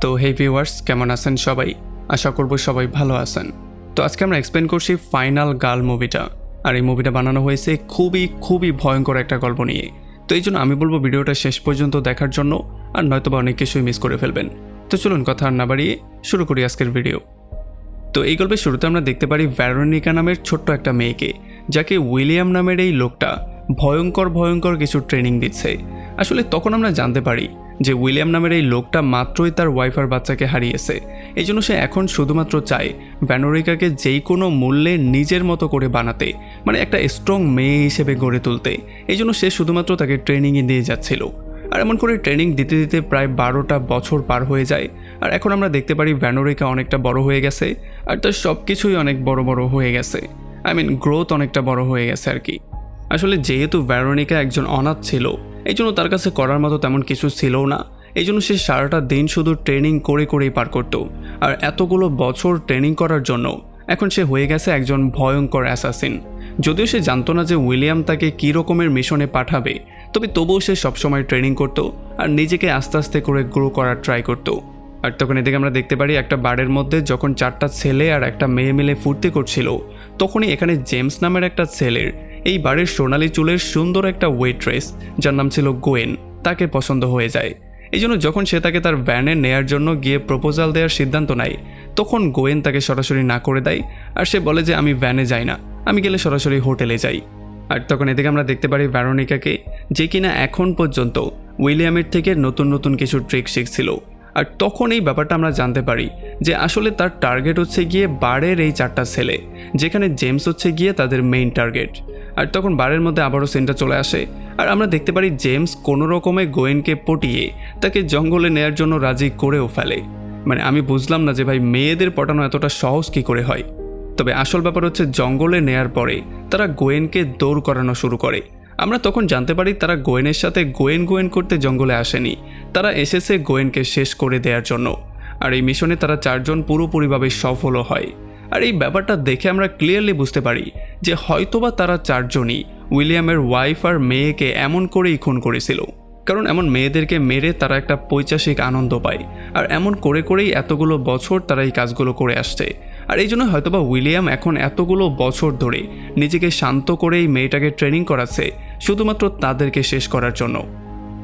তো হে ভিউয়ার্স, কেমন আছেন সবাই? আশা করব সবাই ভালো আছেন। তো আজকে আমরা এক্সপ্লেন করছি ফাইনাল গার্ল মুভিটা। আর এই মুভিটা বানানো হয়েছে খুবই ভয়ঙ্কর একটা গল্প নিয়ে। তো এই জন্য আমি বলবো ভিডিওটা শেষ পর্যন্ত দেখার জন্য, আর নয়তোবা অনেক কিছুই মিস করে ফেলবেন। তো চলুন কথা আর না বাড়িয়ে শুরু করি আজকের ভিডিও। তো এই গল্পের শুরুতে আমরা দেখতে পারি ভেরোনিকা নামের ছোট্ট একটা মেয়েকে, যাকে উইলিয়াম নামের এই লোকটা ভয়ঙ্কর কিছু ট্রেনিং দিচ্ছে। আসলে তখন আমরা জানতে পারি যে উইলিয়াম নামের এই লোকটা মাত্রই তার ওয়াইফ আর বাচ্চাকে হারিয়েছে। এই জন্য সে এখন শুধুমাত্র চায় ভেরোনিকাকে যেই কোনো মূল্যে নিজের মতো করে বানাতে, মানে একটা স্ট্রং মেয়ে হিসেবে গড়ে তুলতে। এই জন্য সে শুধুমাত্র তাকে ট্রেনিংয়ে দিয়ে যাচ্ছিল। আর এমন করে ট্রেনিং দিতে দিতে প্রায় 12টা বছর পার হয়ে যায়। আর এখন আমরা দেখতে পারি ভেরোনিকা অনেকটা বড় হয়ে গেছে, আর তার সব কিছুই অনেক বড় হয়ে গেছে। গ্রোথ অনেকটা বড় হয়ে গেছে আর কি। আসলে যেহেতু ভেরোনিকা একজন অনাথ ছিল, এই জন্য তার কাছে করার মতো তেমন কিছু ছিল না। এই জন্য সে সারাটা দিন শুধু ট্রেনিং করেই পার করতো। আর এতগুলো বছর ট্রেনিং করার জন্য এখন সে হয়ে গেছে একজন ভয়ঙ্কর অ্যাসাসিন। যদিও সে জানতো না যে উইলিয়াম তাকে কী রকমের মিশনে পাঠাবে, তবে তবুও সে সবসময় ট্রেনিং করতো আর নিজেকে আস্তে আস্তে করে গ্রো করার ট্রাই করতো। আর তখন এদিকে আমরা দেখতে পারি একটা বারের মধ্যে যখন 4টা ছেলে আর একটা মেয়ে মিলে ফুর্তি করছিল, তখনই এখানে জেমস নামের একটা ছেলের এই বারের সোনালি চুলের সুন্দর একটা ওয়েট্রেস, যার নাম ছিল গোয়েন, তাকে পছন্দ হয়ে যায়। এই জন্য যখন সে তাকে তার ভ্যানে নেয়ার জন্য গিয়ে প্রপোজাল দেওয়ার সিদ্ধান্ত নেয়, তখন গোয়েন তাকে সরাসরি না করে দেয়। আর সে বলে যে আমি ভ্যানে যাই না, আমি গেলে সরাসরি হোটেলে যাই। আর তখন এদিকে আমরা দেখতে পারি ভেরোনিকাকে, যে কিনা এখন পর্যন্ত উইলিয়ামের থেকে নতুন কিছু ট্রিক শিখছিল। আর তখন এই ব্যাপারটা আমরা জানতে পারি যে আসলে তার টার্গেট হচ্ছে গিয়ে বারের এই 4টা ছেলে, যেখানে জেমস হচ্ছে গিয়ে তাদের মেইন টার্গেট। আর তখন বারের মধ্যে আবারও সিনটা চলে আসে, আর আমরা দেখতে পারি জেমস কোনো রকমে গোয়েনকে পটিয়ে তাকে জঙ্গলে নেয়ার জন্য রাজি করেও ফেলে। আমি বুঝলাম না যে ভাই, মেয়েদের পটানো এতটা সহজ কী করে হয়। তবে আসল ব্যাপার হচ্ছে জঙ্গলে নেয়ার পরে তারা গোয়েনকে দৌড় করানো শুরু করে। আমরা তখন জানতে পারি তারা গোয়েনের সাথে গোয়েন করতে জঙ্গলে আসেনি, তারা এসেছে গোয়েনকে শেষ করে দেওয়ার জন্য। আর এই মিশনে তারা 4 জন পুরোপুরিভাবে সফলও হয়। আর এই ব্যাপারটা দেখে আমরা ক্লিয়ারলি বুঝতে পারি যে হয়তোবা তারা 4 জনই উইলিয়ামের ওয়াইফ আর মেয়েকে এমন করেই খুন করেছিল। কারণ এমন মেয়েদেরকে মেরে তারা একটা পৈশাচিক আনন্দ পায়, আর এমন করেই এতগুলো বছর তারা এই কাজগুলো করে আসছে। আর এই জন্য হয়তোবা উইলিয়াম এখন এতগুলো বছর ধরে নিজেকে শান্ত করে এই মেয়েটাকে ট্রেনিং করাচ্ছে শুধুমাত্র তাদেরকে শেষ করার জন্য।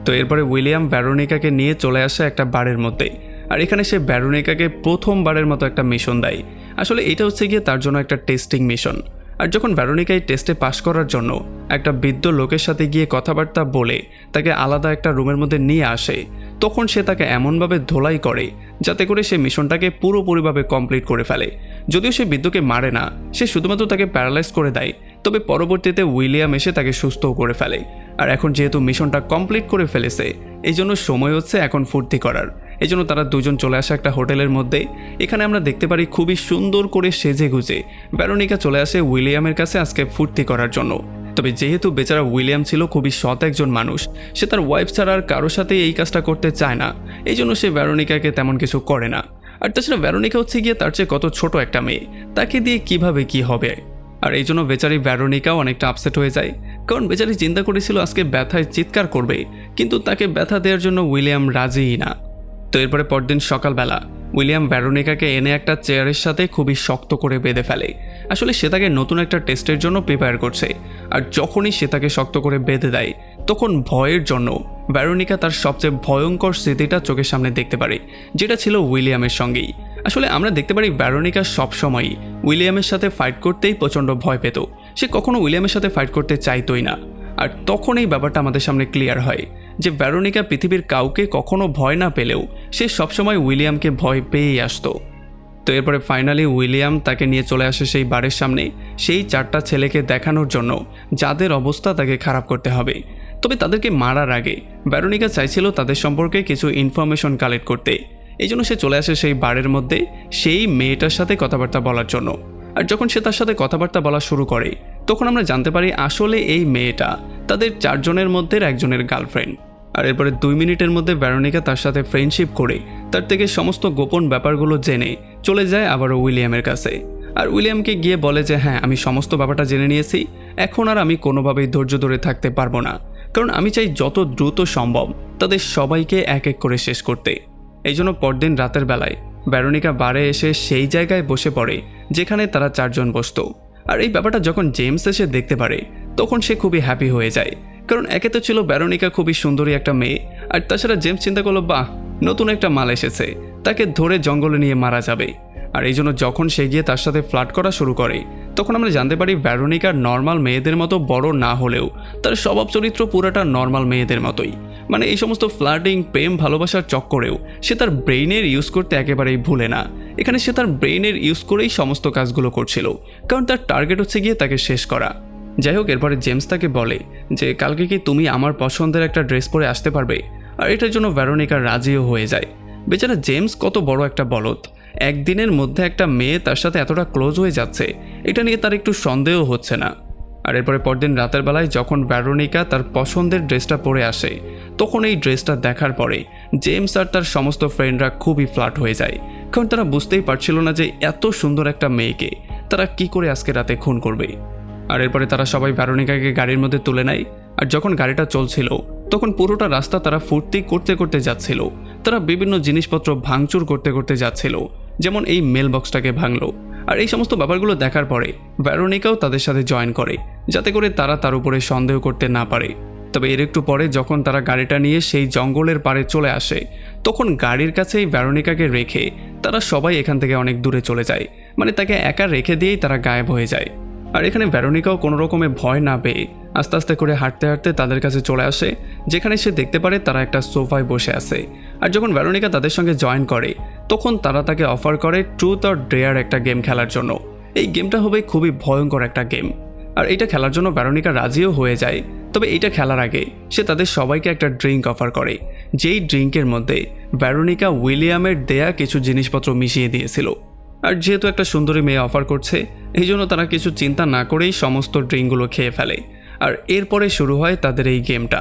তো এরপরে উইলিয়াম ভেরোনিকাকে নিয়ে চলে আসে একটা বারের মধ্যে। আর এখানে সে ভেরোনিকাকে প্রথমবারের মতো একটা মিশন দেয়। আসলে এটা হচ্ছে গিয়ে তার জন্য একটা টেস্টিং মিশন। আর যখন ভেরোনিকা এই টেস্টে পাশ করার জন্য একটা বৃদ্ধ লোকের সাথে গিয়ে কথাবার্তা বলে তাকে আলাদা একটা রুমের মধ্যে নিয়ে আসে, তখন সে তাকে এমনভাবে ধোলাই করে যাতে করে সে মিশনটাকে পুরোপুরিভাবে কমপ্লিট করে ফেলে। যদিও সে বৃদ্ধকে মারে না, সে শুধুমাত্র তাকে প্যারালাইজ করে দেয়। তবে পরবর্তীতে উইলিয়াম এসে তাকে সুস্থও করে ফেলে। আর এখন যেহেতু মিশনটা কমপ্লিট করে ফেলেছে, এই জন্য সময় হচ্ছে এখন ফুর্তি করার। এই জন্য তারা 2 জন চলে আসে একটা হোটেলের মধ্যে। এখানে আমরা দেখতে পারি খুবই সুন্দর করে সেজে গুজে ভেরোনিকা চলে আসে উইলিয়ামের কাছে আজকে ফুর্তি করার জন্য। তবে যেহেতু বেচারা উইলিয়াম ছিল খুবই সৎ একজন মানুষ, সে তার ওয়াইফ ছাড়া আর কারোর সাথে এই কাজটা করতে চায় না। এই জন্য সে ভেরোনিকাকে তেমন কিছু করে না। আর তাছাড়া ভেরোনিকা হচ্ছে গিয়ে তার চেয়ে কত ছোট একটা মেয়ে, তাকে দিয়ে কিভাবে কি হবে। আর এই জন্য বেচারি ভেরোনিকাও অনেকটা আপসেট হয়ে যায়, কারণ বেচারি চিন্তা করেছিল আজকে ব্যথায় চিৎকার করবে, কিন্তু তাকে ব্যথা দেওয়ার জন্য উইলিয়াম রাজিই না। তো এরপরে পরদিন সকালবেলা উইলিয়াম ভেরোনিকাকে এনে একটা চেয়ারের সাথে খুবই শক্ত করে বেঁধে ফেলে। আসলে সে তাকে নতুন একটা টেস্টের জন্য প্রিপেয়ার করছে। আর যখনই সে তাকে শক্ত করে বেঁধে দেয়, তখন ভয়ের জন্য ভেরোনিকা তার সবচেয়ে ভয়ঙ্কর স্মৃতিটা চোখের সামনে দেখতে পারে, যেটা ছিল উইলিয়ামের সঙ্গেই। আসলে আমরা দেখতে পারি ভেরোনিকা সবসময়ই উইলিয়ামের সাথে ফাইট করতেই প্রচণ্ড ভয় পেত। সে কখনো উইলিয়ামের সাথে ফাইট করতে চাইতোই না। আর তখন এই ব্যাপারটা আমাদের সামনে ক্লিয়ার হয় যে ভেরোনিকা পৃথিবীর কাউকে কখনো ভয় না পেলেও সে সবসময় উইলিয়ামকে ভয় পেয়েই আসতো। তো এরপরে ফাইনালি উইলিয়াম তাকে নিয়ে চলে আসে সেই বারের সামনে, সেই 4টা ছেলেকে দেখানোর জন্য যাদের অবস্থা তাকে খারাপ করতে হবে। তবে তাদেরকে মারার আগে ভেরোনিকা চাইছিল তাদের সম্পর্কে কিছু ইনফরমেশন কালেক্ট করতে। এই জন্য সে চলে আসে সেই বারের মধ্যে সেই মেয়েটার সাথে কথাবার্তা বলার জন্য। আর যখন সে তার সাথে কথাবার্তা বলা শুরু করে, তখন আমরা জানতে পারি আসলে এই মেয়েটা তাদের 4 জনের মধ্যে একজনের গার্লফ্রেন্ড। আর এরপরে 2 মিনিটের মধ্যে ভেরোনিকা তার সাথে ফ্রেন্ডশিপ করে তার থেকে সমস্ত গোপন ব্যাপারগুলো জেনে চলে যায় আবারও উইলিয়ামের কাছে। আর উইলিয়ামকে গিয়ে বলে যে হ্যাঁ, আমি সমস্ত ব্যাপারটা জেনে নিয়েছি, এখন আর আমি কোনোভাবেই ধৈর্য ধরে থাকতে পারবো না, কারণ আমি চাই যত দ্রুত সম্ভব তাদের সবাইকে এক এক করে শেষ করতে। এই জন্য পরদিন রাতের বেলায় ভেরোনিকা বারে এসে সেই জায়গায় বসে পড়ে যেখানে তারা 4 জন বসতো। আর এই ব্যাপারটা যখন জেমস এসে দেখতে পারে তখন সে খুবই হ্যাপি হয়ে যায়, কারণ একে তো ছিল ভেরোনিকা খুবই সুন্দরী একটা মেয়ে, আর তাছাড়া জেমস চিন্তা করলো বাহ নতুন একটা মাল এসেছে, তাকে ধরে জঙ্গলে নিয়ে মারা যাবে। আর এই জন্য যখন সে গিয়ে তার সাথে ফ্লার্ট করা শুরু করে তখন আমরা জানতে পারি ভেরোনিকা নর্মাল মেয়েদের মতো বড় না হলেও তার স্বভাব চরিত্র পুরোটা নর্মাল মেয়েদের মতোই। মানে এই সমস্ত ফ্লার্টিং প্রেম ভালোবাসার চক্করেও সে তার ব্রেইনের ইউজ করতে একেবারেই ভুলে না। এখানে সে তার ব্রেইনের ইউজ করেই সমস্ত কাজগুলো করছিল, কারণ তার টার্গেট হচ্ছে গিয়ে তাকে শেষ করা। যাই হোক, এরপরে জেমস তাকে বলে যে কালকে কি তুমি আমার পছন্দের একটা ড্রেস পরে আসতে পারবে, আর এটার জন্য ভেরোনিকা রাজিও হয়ে যায়। বেচারা জেমস কত বড় একটা বলদ, একদিনের মধ্যে একটা মেয়ে তার সাথে এতটা ক্লোজ হয়ে যাচ্ছে, এটা নিয়ে তার একটু সন্দেহ হচ্ছে না। আর এরপরে পরদিন রাতের বেলায় যখন ভেরোনিকা তার পছন্দের ড্রেসটা পরে আসে তখন এই ড্রেসটা দেখার পরে জেমস আর তার সমস্ত ফ্রেন্ডরা খুবই ফ্ল্যাট হয়ে যায়, কারণ তারা বুঝতেই পারছিল না যে এত সুন্দর একটা মেয়েকে তারা কি করে আজকে রাতে খুন করবে। আর এরপরে তারা সবাই ভেরোনিকাকে গাড়ির মধ্যে তুলে নেয়। আর যখন গাড়িটা চলছিল তখন পুরোটা রাস্তা তারা ফুর্তি করতে করতে যাচ্ছিল, তারা বিভিন্ন জিনিসপত্র ভাঙচুর করতে করতে যাচ্ছিল, যেমন এই মেল বক্সটাকে ভাঙলো। আর এই সমস্ত ব্যাপারগুলো দেখার পরে ভেরোনিকাও তাদের সাথে জয়েন করে, যাতে করে তারা তার উপরে সন্দেহ করতে না পারে। তবে এর একটু পরে যখন তারা গাড়িটা নিয়ে সেই জঙ্গলের পাড়ে চলে আসে তখন গাড়ির কাছেই ভেরোনিকাকে রেখে তারা সবাই এখান থেকে অনেক দূরে চলে যায়, মানে তাকে একা রেখে দিয়েই তারা গায়েব হয়ে যায়। আর এখানে ভেরোনিকাও কোনো রকমে ভয় না পেয়ে আস্তে আস্তে করে হাঁটতে হাঁটতে তাদের কাছে চলে আসে, যেখানে সে দেখতে পারে তারা একটা সোফায় বসে আছে। আর যখন ভেরোনিকা তাদের সঙ্গে জয়েন করে তখন তারা তাকে অফার করে ট্রুথ অর ডেয়ার একটা গেম খেলার জন্য। এই গেমটা হবে খুবই ভয়ঙ্কর একটা গেম, আর এটা খেলার জন্য ভেরোনিকা রাজিও হয়ে যায়। তবে এইটা খেলার আগে সে তাদের সবাইকে একটা ড্রিঙ্ক অফার করে, যেই ড্রিঙ্কের মধ্যে ভেরোনিকা উইলিয়ামের দেয়া কিছু জিনিসপত্র মিশিয়ে দিয়েছিল। আর যেহেতু একটা সুন্দরী মেয়ে অফার করছে এই জন্য তারা কিছু চিন্তা না করেই সমস্ত ড্রিঙ্কগুলো খেয়ে ফেলে। আর এরপরে শুরু হয় তাদের এই গেমটা।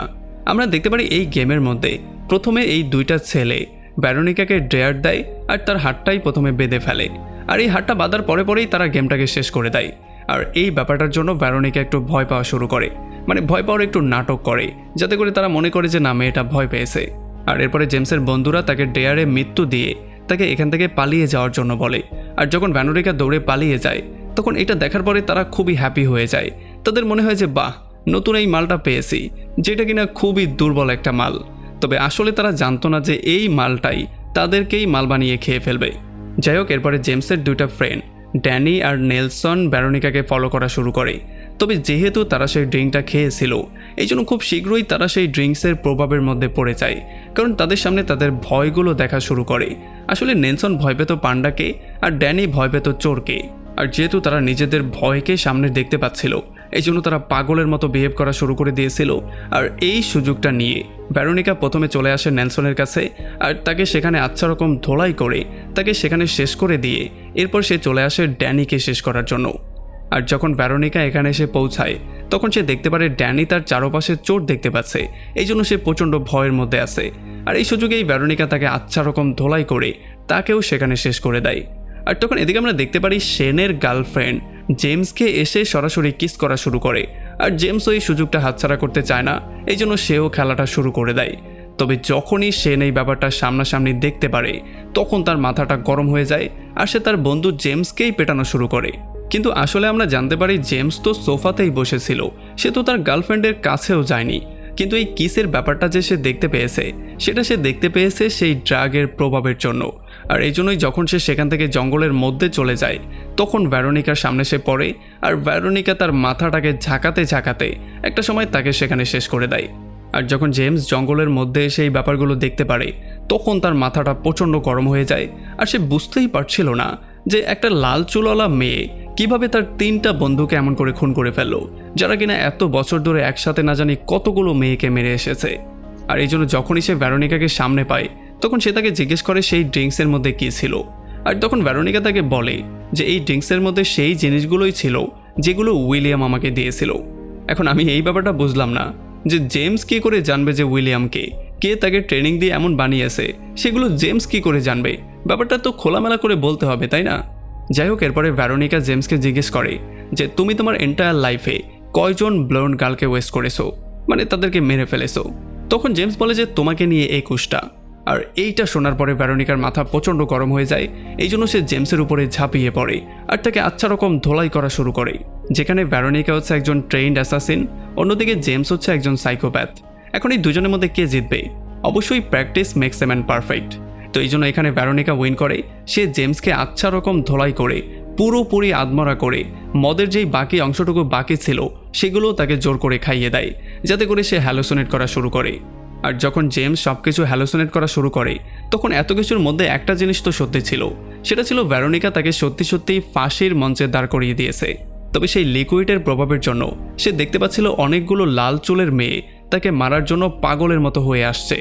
আমরা দেখতে পারি এই গেমের মধ্যে প্রথমে এই দুইটা ছেলে ভেরোনিকাকে ডেয়ার দেয় আর তার হাতটাই প্রথমে বেঁধে ফেলে, আর এই হাতটা বাঁধার পরে পরেই তারা গেমটাকে শেষ করে দেয়। আর এই ব্যাপারটার জন্য ভেরোনিকা একটু ভয় পাওয়া শুরু করে, মানে ভয় পাওয়ার একটু নাটক করে, যাতে করে তারা মনে করে যে না মেয়েটা ভয় পেয়েছে। আর এরপরে জেমসের বন্ধুরা তাকে ডেয়ারে মৃত্যু দিয়ে তাকে এখান থেকে পালিয়ে যাওয়ার জন্য বলে। আর যখন ভেরোনিকা দৌড়ে পালিয়ে যায় তখন এটা দেখার পরে তারা খুবই হ্যাপি হয়ে যায়। তাদের মনে হয় যে বাহ নতুন এই মালটা পেয়েছি, যেটা কিনা খুবই দুর্বল একটা মাল। তবে আসলে তারা জানতো না যে এই মালটাই তাদেরকেই মাল বানিয়ে খেয়ে ফেলবে। যাই হোক, এরপরে জেমসের দুইটা ফ্রেন্ড ড্যানি আর নেলসন ভেরোনিকাকে ফলো করা শুরু করে। তবে যেহেতু তারা সেই ড্রিঙ্কটা খেয়েছিল এই জন্য খুব শীঘ্রই তারা সেই ড্রিঙ্কসের প্রভাবের মধ্যে পড়ে যায়, কারণ তাদের সামনে তাদের ভয়গুলো দেখা শুরু করে। আসলে নেলসন ভয় পেত পান্ডাকে আর ড্যানি ভয় পেত চোরকে। আর যেহেতু তারা নিজেদের ভয়কে সামনে দেখতে পাচ্ছিল এই জন্য তারা পাগলের মতো বিহেভ করা শুরু করে দিয়েছিল। আর এই সুযোগটা নিয়ে ভেরোনিকা প্রথমে চলে আসে নেলসনের কাছে আর তাকে সেখানে আচ্ছা রকম ধোলাই করে তাকে সেখানে শেষ করে দিয়ে এরপর সে চলে আসে ড্যানিকে শেষ করার জন্য। আর যখন ভেরোনিকা এখানে এসে পৌঁছায় তখন সে দেখতে পারে ড্যানি তার চারপাশে চোর দেখতে পাচ্ছে, এই জন্য সে প্রচণ্ড ভয়ের মধ্যে আছে। আর এই সুযোগেই ভেরোনিকা তাকে আচ্ছা রকম ধোলাই করে তাকেও সেখানে শেষ করে দেয়। আর তখন এদিকে আমরা দেখতে পারি শেনের গার্লফ্রেন্ড জেমসকে এসে সরাসরি কিস করা শুরু করে। আর জেমস ওই সুযোগটা হাতছাড়া করতে চায় না, এই জন্য সেও খেলাটা শুরু করে দেয়। তবে যখনই শেন এই ব্যাপারটা সামনাসামনি দেখতে পারে তখন তার মাথাটা গরম হয়ে যায় আর সে তার বন্ধু জেমসকেই পেটানো শুরু করে। কিন্তু আসলে আমরা জানতে পারি জেমস তো সোফাতেই বসেছিল, সে তো তার গার্লফ্রেন্ডের কাছেও যায়নি। কিন্তু এই কিসের ব্যাপারটা যে সে দেখতে পেয়েছে সেটা সে দেখতে পেয়েছে সেই ড্রাগের প্রভাবের জন্য। আর এই জন্যই যখন সে সেখান থেকে জঙ্গলের মধ্যে চলে যায় তখন ভেরোনিকার সামনে সে পড়ে আর ভেরোনিকা তার মাথাটাকে ঝাঁকাতে ঝাঁকাতে একটা সময় তাকে সেখানে শেষ করে দেয়। আর যখন জেমস জঙ্গলের মধ্যে এসে এই ব্যাপারগুলো দেখতে পারে তখন তার মাথাটা প্রচণ্ড গরম হয়ে যায়। আর সে বুঝতেই পারছিল না যে একটা লাল চুলওয়ালা মেয়ে কিভাবে তার 3টা বন্ধুকে এমন করে খুন করে ফেললো, যারা কিনা এত বছর ধরে একসাথে না জানি কতগুলো মেয়েকে মেরে এসেছে। আর এই জন্য যখনই সে ভেরোনিকাকে সামনে পায় তখন সে তাকে জিজ্ঞেস করে সেই ড্রিঙ্কসের মধ্যে কী ছিল। আর তখন ভেরোনিকা তাকে বলে যে এই ড্রিঙ্কসের মধ্যে সেই জিনিসগুলোই ছিল যেগুলো উইলিয়াম আমাকে দিয়েছিল। এখন আমি এই ব্যাপারটা বুঝলাম না যে জেমস কী করে জানবে যে উইলিয়ামকে কে তাকে ট্রেনিং দিয়ে এমন বানিয়েছে, সেগুলো জেমস কী করে জানবে? ব্যাপারটা তো খোলামেলা করে বলতে হবে, তাই না? যাই হোক, এরপরে ভেরোনিকা জেমসকে জিজ্ঞেস করে যে তুমি তোমার এন্টায়ার লাইফে কয়জন ব্লন্ড গার্লকে ওয়েস্ট করেছো, মানে তাদেরকে মেরে ফেলেছো? তখন জেমস বলে যে তোমাকে নিয়ে 21টা। আর এইটা শোনার পরে ভেরোনিকার মাথা প্রচণ্ড গরম হয়ে যায়। এই জন্য সে জেমসের উপরে ঝাঁপিয়ে পড়ে আর তাকে আচ্ছা রকম ধোলাই করা শুরু করে। যেখানে ভেরোনিকা হচ্ছে একজন ট্রেন্ড অ্যাসাসিন, অন্যদিকে জেমস হচ্ছে একজন সাইকোপ্যাথ। এখন এই দুজনের মধ্যে কে জিতবে? অবশ্যই practice makes a man perfect. তো এই জন্য এখানে ভেরোনিকা উইন করে। সে জেমসকে আচ্ছা রকম ধোলাই করে পুরোপুরি আদমরা করে মদের যেই বাকি অংশটুকু বাকি ছিল সেগুলোও তাকে জোর করে খাইয়ে দেয়, যাতে করে সে হ্যালোসিনেট করা শুরু করে। আর যখন জেমস সব কিছু হ্যালোসিনেট করা শুরু করে তখন এত কিছুর মধ্যে একটা জিনিস তো সত্যি ছিল, সেটা ছিল ভেরোনিকা তাকে সত্যি সত্যিই ফাঁসির মঞ্চে দাঁড় করিয়ে দিয়েছে। তবে সেই লিকুইডের প্রভাবের জন্য সে দেখতে পাচ্ছিল অনেকগুলো লাল চুলের মেয়ে তাকে মারার জন্য পাগলের মতো হয়ে আসছে।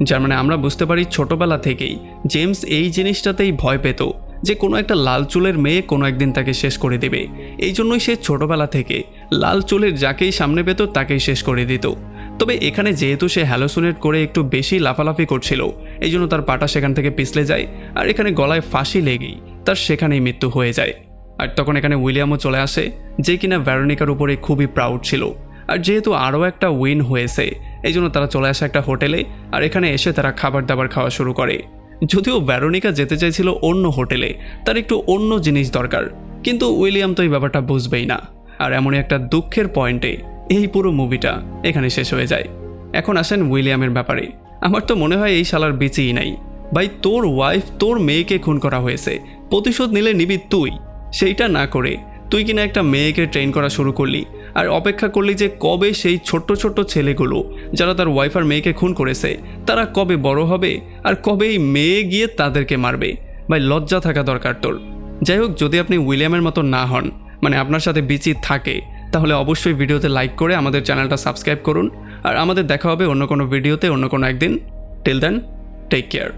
যার মানে আমরা বুঝতে পারি ছোটবেলা থেকেই জেমস এই জিনিসটাতেই ভয় পেত যে কোনো একটা লাল চুলের মেয়ে কোনো একদিন তাকে শেষ করে দেবে। এই জন্যই সে ছোটবেলা থেকে লাল চুলের যাকেই সামনে পেত তাকেই শেষ করে দিত। তবে এখানে যেহেতু সে হ্যালোসিনেট করে একটু বেশি লাফালাফি করছিল, এই জন্য তার পাটা সেখান থেকে পিছলে যায় আর এখানে গলায় ফাঁসি লেগেই তার সেখানেই মৃত্যু হয়ে যায়। আর তখন এখানে উইলিয়ামও চলে আসে, যে কিনা ভেরোনিকার উপরে খুবই প্রাউড ছিল। আর যেহেতু আরও একটা উইন হয়েছে এই জন্য তারা চলে আসে একটা হোটেলে, আর এখানে এসে তারা খাবার দাবার খাওয়া শুরু করে। যদিও ভেরোনিকা যেতে চাইছিল অন্য হোটেলে, তার একটু অন্য জিনিস দরকার, কিন্তু উইলিয়াম তো এই ব্যাপারটা বুঝবেই না। আর এমনই একটা দুঃখের পয়েন্টে এই পুরো মুভিটা এখানে শেষ হয়ে যায়। এখন আসেন উইলিয়ামের ব্যাপারে। আমার তো মনে হয় এই শালার বেঁচেই নাই। ভাই, তোর ওয়াইফ তোর মেয়েকে খুন করা হয়েছে, প্রতিশোধ নিলে নিবি তুই। সেইটা না করে তুই কিনা একটা মেয়েকে ট্রেন করা শুরু করলি আর অপেক্ষা করলি যে কবে সেই ছোট্ট ছোট্ট ছেলেগুলো যারা তার ওয়াইফ আর মেয়েকে খুন করেছে তারা কবে বড় হবে আর কবে এই মেয়ে গিয়ে তাদেরকে মারবে। ভাই, লজ্জা থাকা দরকার তোর। যাই হোক, যদি আপনি উইলিয়ামের মতো না হন, মানে আপনার সাথে বিচি থাকে, তাহলে অবশ্যই ভিডিওতে লাইক করে আমাদের চ্যানেলটা সাবস্ক্রাইব করুন। আর আমাদের দেখা হবে অন্য কোনো ভিডিওতে অন্য কোনো একদিন। Till then, take care.